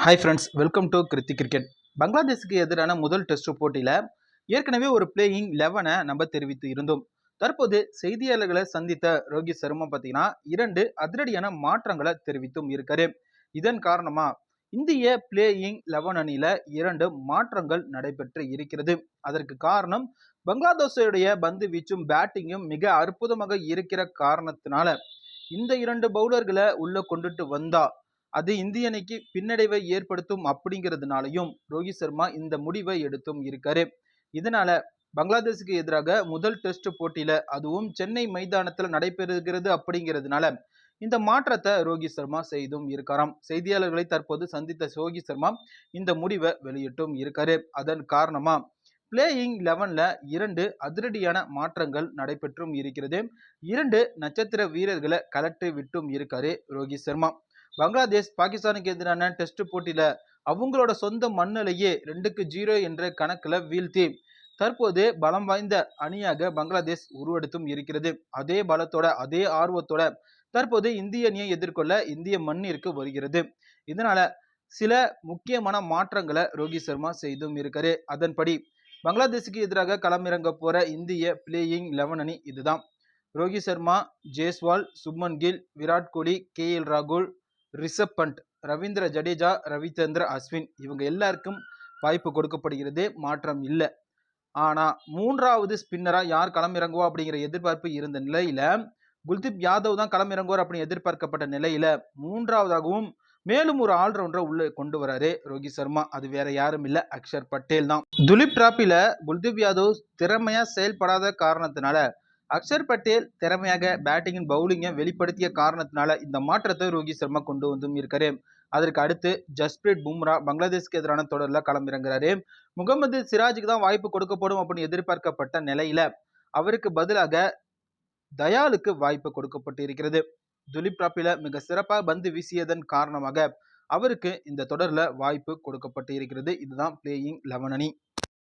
Hi friends, welcome to Kiruthi Cricket. பங்களாதேஷுக்கு எதிரான முதல் டெஸ்ட் போட்டியில் ஏற்கனவே ஒரு பிளேயிங் 11 நம்ம தெரிவித்து இருந்தோம். தற்போது செய்தியாளர்களை சந்தித்த ரோஹித் சர்மா பார்த்தீங்கன்னா 2 அதிரடியான மாற்றங்களை தெரிவித்தும் இருக்காரு. இதன் காரணமா இந்திய பிளேயிங் 11 அணியில 2 மாற்றங்கள் நடைபெற்று இருக்கிறது. அதற்கு காரணம் பங்களாதேஷுடைய பந்து வீச்சும் பேட்டிங்கும் மிக அற்புதமாக இருக்கிற காரணத்தினால இந்த 2 பவுலர்களை உள்ள கொண்டுட்டு வந்தா அது இந்திய அணிக்கு பின்னடைவை ஏற்படுத்தும் அப்படிங்கிறதுனாலையும் ரோஹித் சர்மா இந்த முடிவை எடுத்தும் இருக்காரு. இதனால பங்களாதேஷுக்கு எதிராக முதல் டெஸ்ட் போட்டியில அதுவும் சென்னை மைதானத்தில் நடைபெறுகிறது அப்படிங்கிறதுனால இந்த மாற்றத்தை ரோஹித் சர்மா செய்தும் இருக்காராம். செய்தியாளர்களை தற்போது சந்தித்த ரோஹித் சர்மா இந்த முடிவை வெளியிட்டும் இருக்காரு. அதன் காரணமா பிளேயிங் 11ல 2 அதிரடியான மாற்றங்கள் நடைபெற்றும் இருக்கிறது. 2 நட்சத்திர வீரர்களை கலட்டி விட்டும் இருக்காரு ரோஹித் சர்மா. பங்களாதேஷ் பாகிஸ்தானுக்கு எதிரான டெஸ்ட் போட்டியில அவங்களோட சொந்த மண்ணிலேயே 2-0 என்ற கணக்குல வீழ்த்தி தற்போது பலம் வாய்ந்த அணியாக பங்களாதேஷ் உருவெடுத்தும் இருக்கிறது. அதே பலத்தோட அதே ஆர்வத்தோட தற்போது இந்திய அணியை எதிர்கொள்ள இந்திய மண்ணிற்கு வருகிறது. இதனால சில முக்கியமான மாற்றங்களை ரோஹித் சர்மா செய்தும் இருக்காரு. அதன்படி பங்களாதேஷுக்கு எதிராக களமிறங்க போற இந்திய பிளேயிங் 11 அணி இதுதான். ரோஹித் சர்மா, ஜெய்ஸ்வால், சுப்மன் கில், விராட் கோலி, KL ராகுல், ரிஷப் பண்ட், ரவீந்திர ஜடேஜா, ரவிச்சந்திர அஸ்வின் இவங்க எல்லாருக்கும் வாய்ப்பு கொடுக்கப்படுகிறது. மாற்றம் இல்லை. ஆனா 3வது ஸ்பின்னரா யார் களமிறங்குவா அப்படிங்கிற எதிர்பார்ப்பு இருந்த நிலையில குல்தீப் யாதவ் தான் களமிறங்குவார் அப்படின்னு எதிர்பார்க்கப்பட்ட நிலையில 3வதாகவும் மேலும் ஒரு ஆல்ரவுண்டரை உள்ள கொண்டு வராரு ரோஹித் சர்மா. அது வேற யாரும் இல்ல, அக்ஷர் பட்டேல் தான். துலீப் டிராபில குல்தீப் யாதவ் திறமையா செயல்படாத காரணத்தினால அக்ஷர் பட்டேல் திறமையாக பேட்டிங் பவுலிங்கை வெளிப்படுத்திய காரணத்தினால இந்த மாற்றத்தை ரோஹித் சர்மா கொண்டு வந்தும் இருக்காரு. அதற்கு அடுத்து ஜஸ்பிரீத் பும்ரா பங்களாதேஷ்க்கு எதிரான தொடரில் களமிறங்குறாரு. முகமது சிராஜுக்கு தான் வாய்ப்பு கொடுக்கப்படும் அப்படின்னு எதிர்பார்க்கப்பட்ட நிலையில அவருக்கு பதிலாக தயாலுக்கு வாய்ப்பு கொடுக்கப்பட்டு இருக்கிறது. துலீப் டிராபில மிக சிறப்பாக பந்து வீசியதன் காரணமாக அவருக்கு இந்த தொடரில் வாய்ப்பு கொடுக்கப்பட்டு இருக்கிறது. இதுதான் பிளேயிங் 11 அணி.